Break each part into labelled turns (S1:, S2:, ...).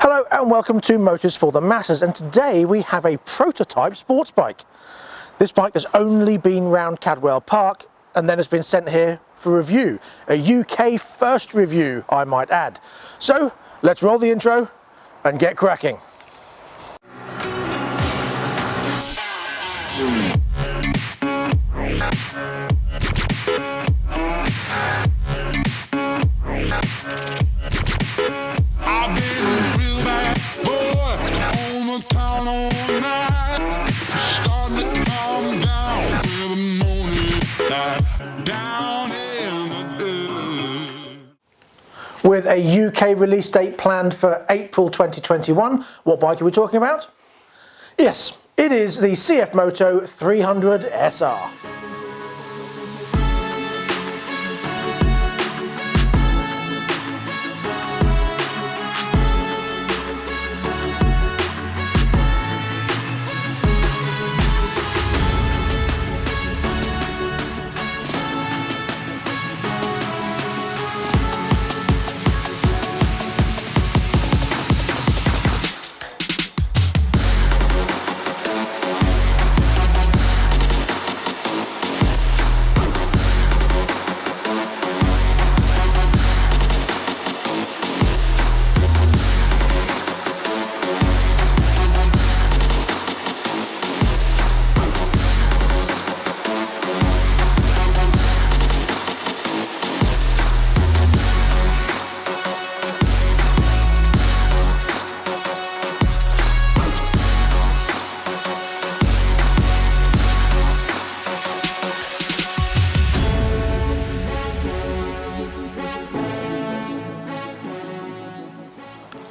S1: Hello and welcome to Motors for the Masses, and today we have a prototype sports bike. This bike has only been round Cadwell Park and then has been sent here for review. A UK first review, I might add. So let's roll the intro and get cracking. With a UK release date planned for April 2021, what bike are we talking about? Yes, it is the CF Moto 300SR.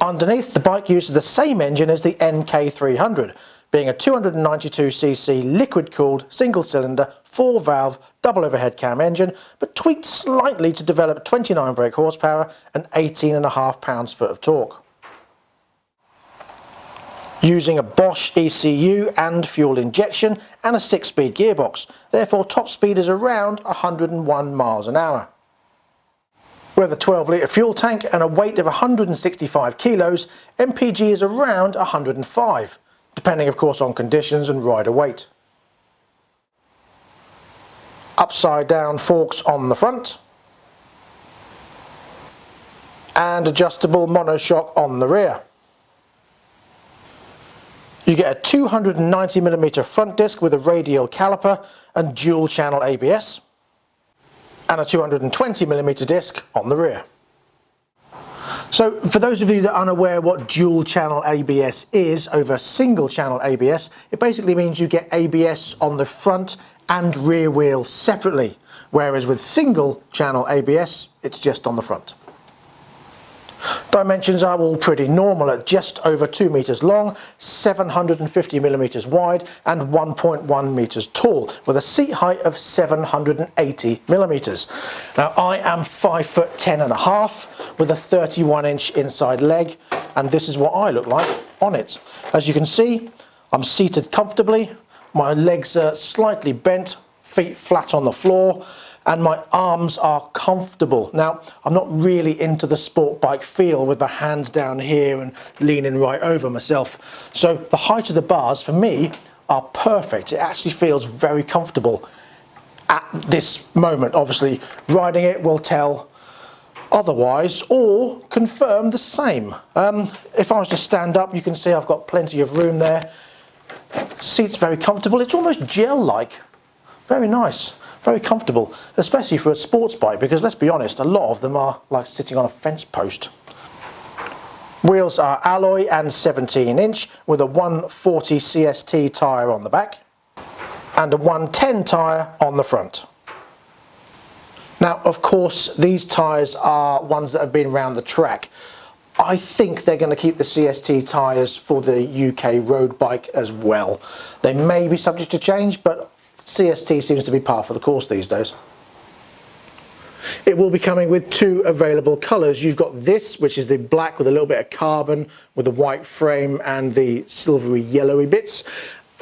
S1: Underneath, the bike uses the same engine as the NK300, being a 292cc liquid-cooled, single-cylinder, 4-valve, double overhead cam engine, but tweaked slightly to develop 29 brake horsepower and 18.5 pounds-foot of torque. Using a Bosch ECU and fuel injection and a 6-speed gearbox, therefore top speed is around 101 miles an hour. With a 12-litre fuel tank and a weight of 165 kilos, MPG is around 105, depending of course on conditions and rider weight. Upside down forks on the front, and adjustable monoshock on the rear. You get a 290mm front disc with a radial caliper and dual channel ABS, and a 220mm disc on the rear. So for those of you that are unaware what dual channel ABS is over single channel ABS, it basically means you get ABS on the front and rear wheel separately, whereas with single channel ABS it's just on the front. Dimensions are all pretty normal at just over 2 meters long, 750mm wide and 1.1 meters tall, with a seat height of 780mm. Now I am 5'10.5" with a 31-inch inside leg, and this is what I look like on it. As you can see, I'm seated comfortably, my legs are slightly bent, feet flat on the floor, and my arms are comfortable. Now, I'm not really into the sport bike feel with the hands down here and leaning right over myself. So the height of the bars for me are perfect. It actually feels very comfortable at this moment. Obviously, riding it will tell otherwise or confirm the same. If I was to stand up, you can see I've got plenty of room there. Seat's very comfortable. It's almost gel-like. Very nice. Very comfortable, especially for a sports bike, because let's be honest, a lot of them are like sitting on a fence post. Wheels are alloy and 17-inch with a 140 CST tyre on the back and a 110 tyre on the front. Now, of course, these tyres are ones that have been around the track. I think they're going to keep the CST tyres for the UK road bike as well. They may be subject to change, but CST seems to be par for the course these days. It will be coming with two available colours. You've got this, which is the black with a little bit of carbon with the white frame and the silvery yellowy bits.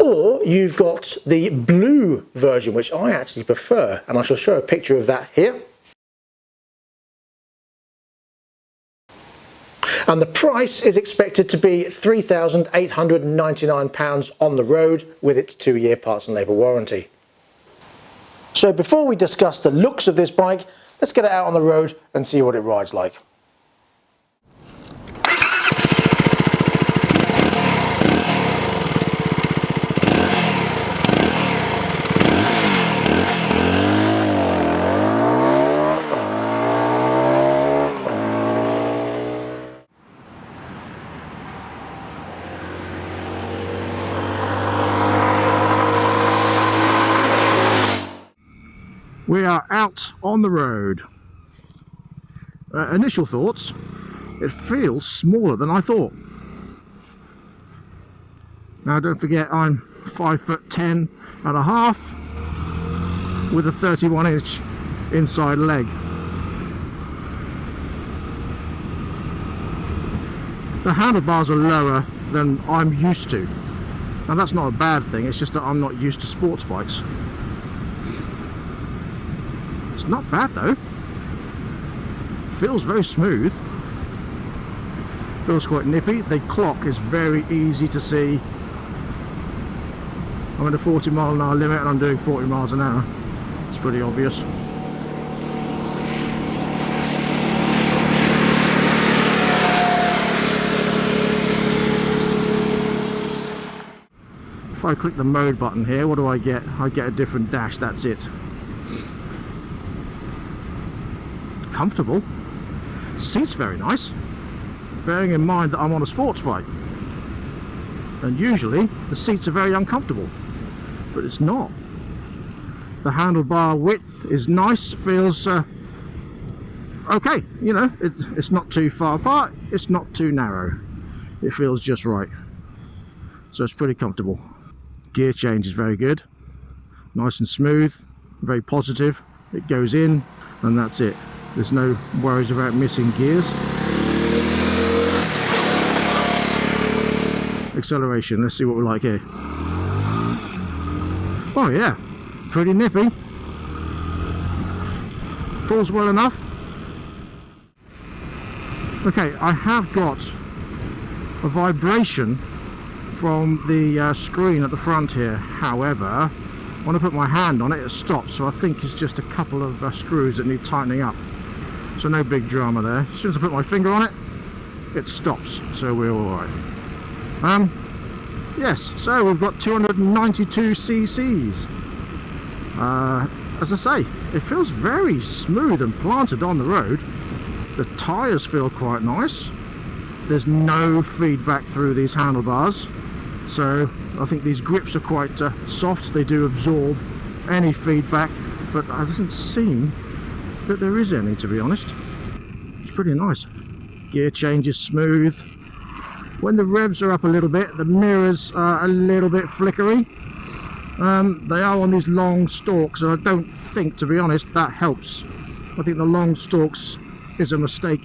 S1: Or you've got the blue version, which I actually prefer, and I shall show a picture of that here. And the price is expected to be £3,899 on the road with its 2-year parts and labour warranty. So before we discuss the looks of this bike, let's get it out on the road and see what it rides like. We are out on the road. Initial thoughts, it feels smaller than I thought. Now don't forget I'm 5'10" and a half with a 31-inch inside leg. The handlebars are lower than I'm used to. Now that's not a bad thing, it's just that I'm not used to sports bikes. It's not bad though. Feels very smooth. Feels quite nippy. The clock is very easy to see. I'm at a 40-mile-an-hour limit and I'm doing 40 miles an hour. It's pretty obvious. If I click the mode button here, what do I get? I get a different dash, that's it. Comfortable. Seat's very nice, bearing in mind that I'm on a sports bike and usually the seats are very uncomfortable, but it's not. The handlebar width is nice, feels okay, you know, it's not too far apart, it's not too narrow, it feels just right, so it's pretty comfortable. Gear change is very good, nice and smooth, very positive. It goes in and that's it. There's no worries about missing gears. Acceleration, let's see what we're like here. Oh yeah, pretty nippy. Pulls well enough. Okay, I have got a vibration from the screen at the front here. However, when I put my hand on it, it stops, so I think it's just a couple of screws that need tightening up. So no big drama there. As soon as I put my finger on it, it stops, so we're alright. Yes, so we've got 292 cc's. As I say, it feels very smooth and planted on the road. The tyres feel quite nice. There's no feedback through these handlebars, so I think these grips are quite soft. They do absorb any feedback, but it doesn't seem that there is any, to be honest. It's pretty nice. Gear change is smooth. When the revs are up a little bit, the mirrors are a little bit flickery. They are on these long stalks, and I don't think, to be honest, that helps. I think the long stalks is a mistake.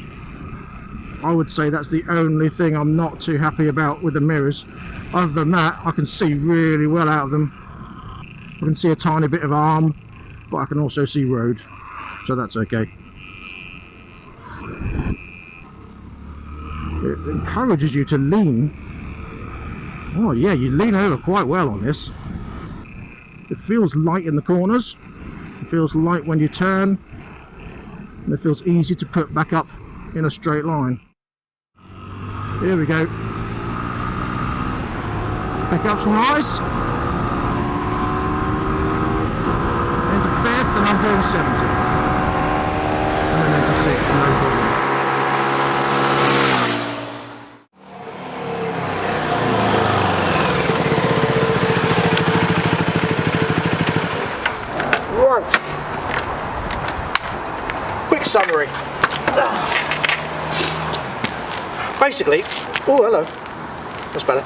S1: I would say that's the only thing I'm not too happy about with the mirrors. Other than that, I can see really well out of them. I can see a tiny bit of arm, but I can also see road, so that's okay. It encourages you to lean. Oh yeah, you lean over quite well on this. It feels light in the corners, it feels light when you turn, and it feels easy to put back up in a straight line. Here we go. Pick up some rise. Into 5th and I'm doing 70. And then into 6th, no problem. Right. Quick summary. Basically, oh hello, that's better.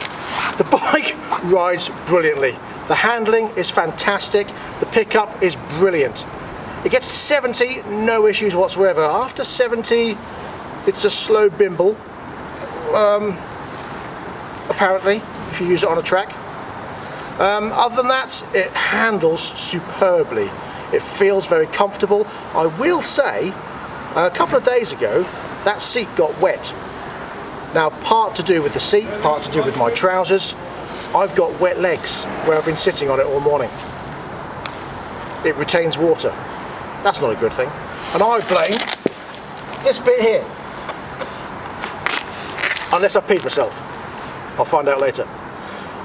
S1: The bike rides brilliantly. The handling is fantastic. The pickup is brilliant. It gets 70, no issues whatsoever. After 70, it's a slow bimble, apparently, if you use it on a track. Other than that, it handles superbly. It feels very comfortable. I will say, a couple of days ago, that seat got wet. Now, part to do with the seat, part to do with my trousers. I've got wet legs where I've been sitting on it all morning. It retains water. That's not a good thing. And I blame this bit here. Unless I peed myself. I'll find out later.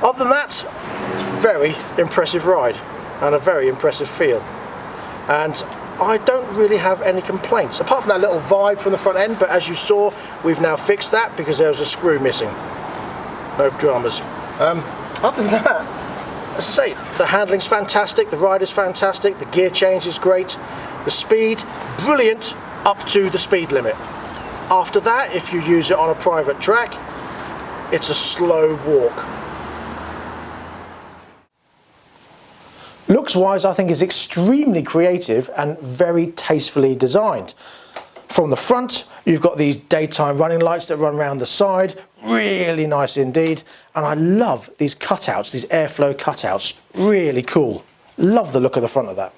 S1: Other than that, it's a very impressive ride and a very impressive feel. And I don't really have any complaints, apart from that little vibe from the front end, but as you saw, we've now fixed that because there was a screw missing. No dramas. Other than that, as I say, the handling's fantastic, the ride is fantastic, the gear change is great, the speed, brilliant, up to the speed limit. After that, if you use it on a private track, it's a slow walk. Looks wise, I think is extremely creative and very tastefully designed. From the front, you've got these daytime running lights that run around the side, really nice indeed. And I love these cutouts, these airflow cutouts, really cool. Love the look of the front of that.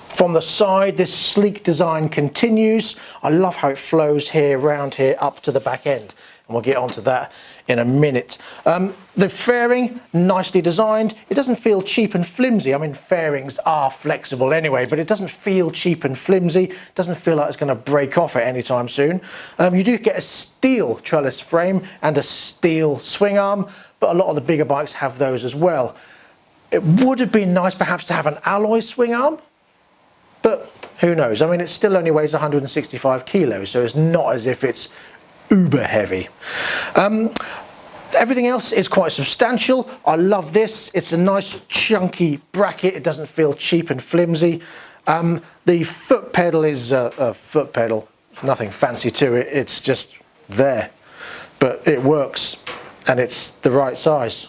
S1: From the side, this sleek design continues. I love how it flows here, around here, up to the back end. And we'll get onto that in a minute. The fairing, nicely designed. It doesn't feel cheap and flimsy. I mean, fairings are flexible anyway, but it doesn't feel cheap and flimsy. It doesn't feel like it's going to break off at any time soon. You do get a steel trellis frame and a steel swing arm, but a lot of the bigger bikes have those as well. It would have been nice perhaps to have an alloy swing arm, but who knows? I mean, it still only weighs 165 kilos, so it's not as if it's uber heavy. Everything else is quite substantial. I love this. It's a nice chunky bracket. It doesn't feel cheap and flimsy. The foot pedal is a foot pedal. There's nothing fancy to it. It's just there, but it works and it's the right size.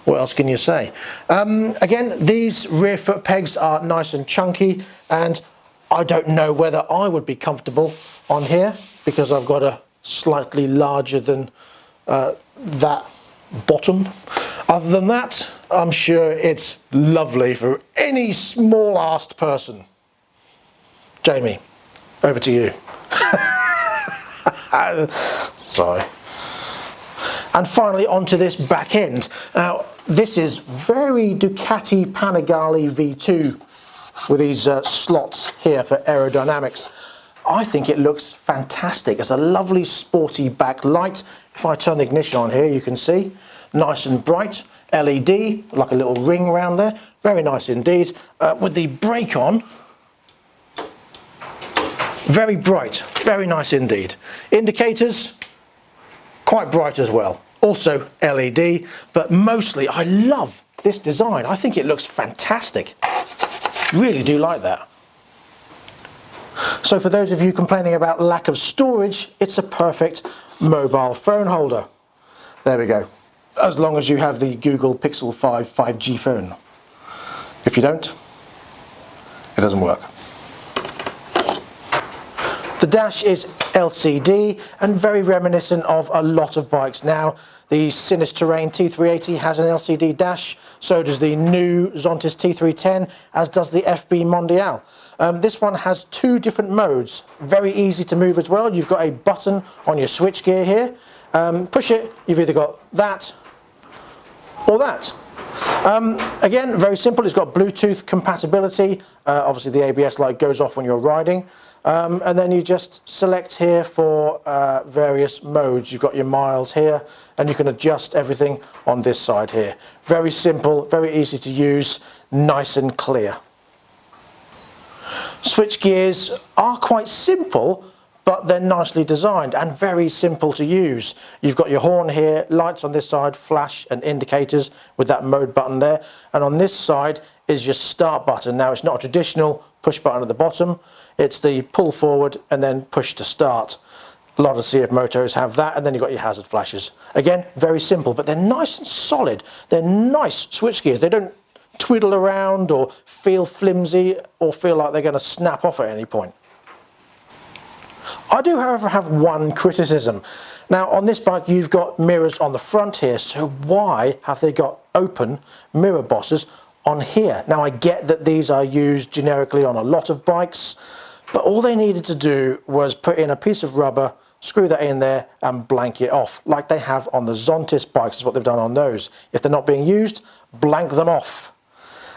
S1: What else can you say? Again, these rear foot pegs are nice and chunky, and I don't know whether I would be comfortable on here because I've got a slightly larger than that bottom. Other than that, I'm sure it's lovely for any small-assed person. Jamie, over to you. Sorry. And finally onto this back end. Now this is very Ducati Panigale V2 with these slots here for aerodynamics. I think it looks fantastic. It's a lovely sporty back light. If I turn the ignition on here, you can see nice and bright LED, like a little ring around there. Very nice indeed. With the brake on, very bright, very nice indeed. Indicators, quite bright as well. Also LED, but mostly I love this design. I think it looks fantastic. Really do like that. So for those of you complaining about lack of storage, it's a perfect mobile phone holder. There we go. As long as you have the Google Pixel 5 5G phone. If you don't, it doesn't work. The dash is LCD and very reminiscent of a lot of bikes now. The Sinis Terrain T380 has an LCD dash, so does the new Zontis T310, as does the FB Mondial. This one has two different modes, very easy to move as well. You've got a button on your switchgear here. Push it, you've either got that or that. Again, very simple. It's got Bluetooth compatibility. Obviously the ABS light goes off when you're riding. And then you just select here for various modes. You've got your miles here, and you can adjust everything on this side here. Very simple, very easy to use, nice and clear. Switch gears are quite simple, but they're nicely designed and very simple to use. You've got your horn here, lights on this side, flash and indicators with that mode button there. And on this side is your start button. Now it's not a traditional push button at the bottom. It's the pull forward and then push to start. A lot of CF motos have that, and then you've got your hazard flashes. Again, very simple, but they're nice and solid. They're nice switch gears. They don't twiddle around or feel flimsy or feel like they're going to snap off at any point. I do, however, have one criticism. Now, on this bike, you've got mirrors on the front here, so why have they got open mirror bosses on here? Now, I get that these are used generically on a lot of bikes, but all they needed to do was put in a piece of rubber screw that in there and blank it off, like they have on the Zontis bikes, is what they've done on those. If they're not being used, blank them off.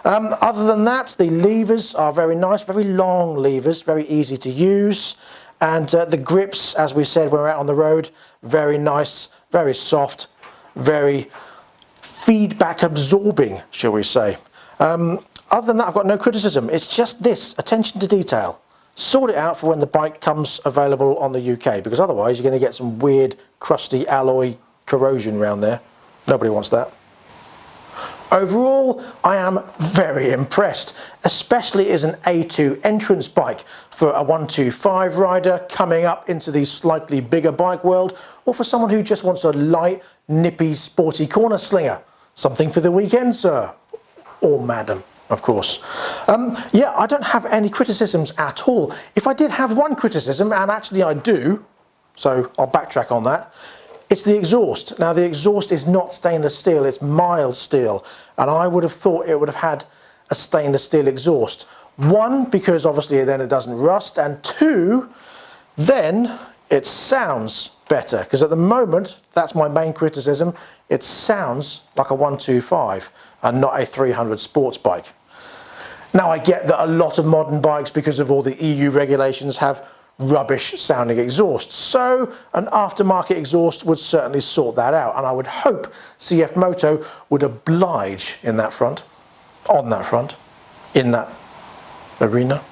S1: Other than that, the levers are very nice, very long levers, very easy to use. And the grips, as we said when we're out on the road, very nice, very soft, very feedback absorbing, shall we say. Other than that, I've got no criticism. It's just this, attention to detail. Sort it out for when the bike comes available on the UK, because otherwise you're going to get some weird, crusty alloy corrosion around there. Nobody wants that. Overall, I am very impressed, especially as an A2 entrance bike for a 125 rider coming up into the slightly bigger bike world, or for someone who just wants a light, nippy, sporty corner slinger. Something for the weekend, sir. Or madam, of course. Yeah, I don't have any criticisms at all. If I did have one criticism, and actually I do, so I'll backtrack on that, it's the exhaust. Now, the exhaust is not stainless steel, it's mild steel, and I would have thought it would have had a stainless steel exhaust. One, because obviously then it doesn't rust, and two, then it sounds better, because at the moment, that's my main criticism, it sounds like a 125 and not a 300 sports bike. Now, I get that a lot of modern bikes, because of all the EU regulations, have rubbish sounding exhaust, so an aftermarket exhaust would certainly sort that out, and I would hope CF Moto would oblige in that front, on that front, in that arena.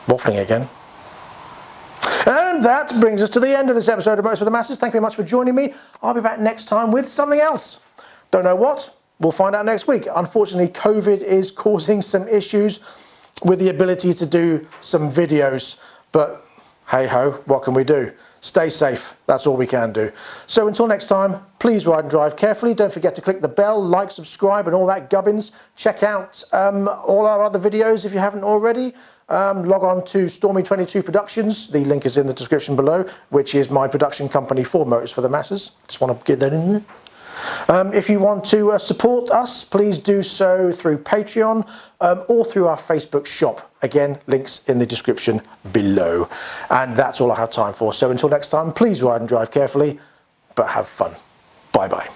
S1: Waffling again. And that brings us to the end of this episode of Motors for the Masses. Thank you very much for joining me. I'll be back next time with something else. Don't know what? We'll find out next week. Unfortunately, COVID is causing some issues with the ability to do some videos. But hey ho, what can we do? Stay safe, that's all we can do. So until next time, please ride and drive carefully. Don't forget to click the bell, like, subscribe and all that gubbins. Check out all our other videos if you haven't already. Log on to Stormy22 Productions, the link is in the description below, which is my production company for Motors for the Masses. Just want to get that in there. If you want to support us, please do so through Patreon or through our Facebook shop. Again, links in the description below. And that's all I have time for. So until next time, please ride and drive carefully, but have fun. Bye-bye.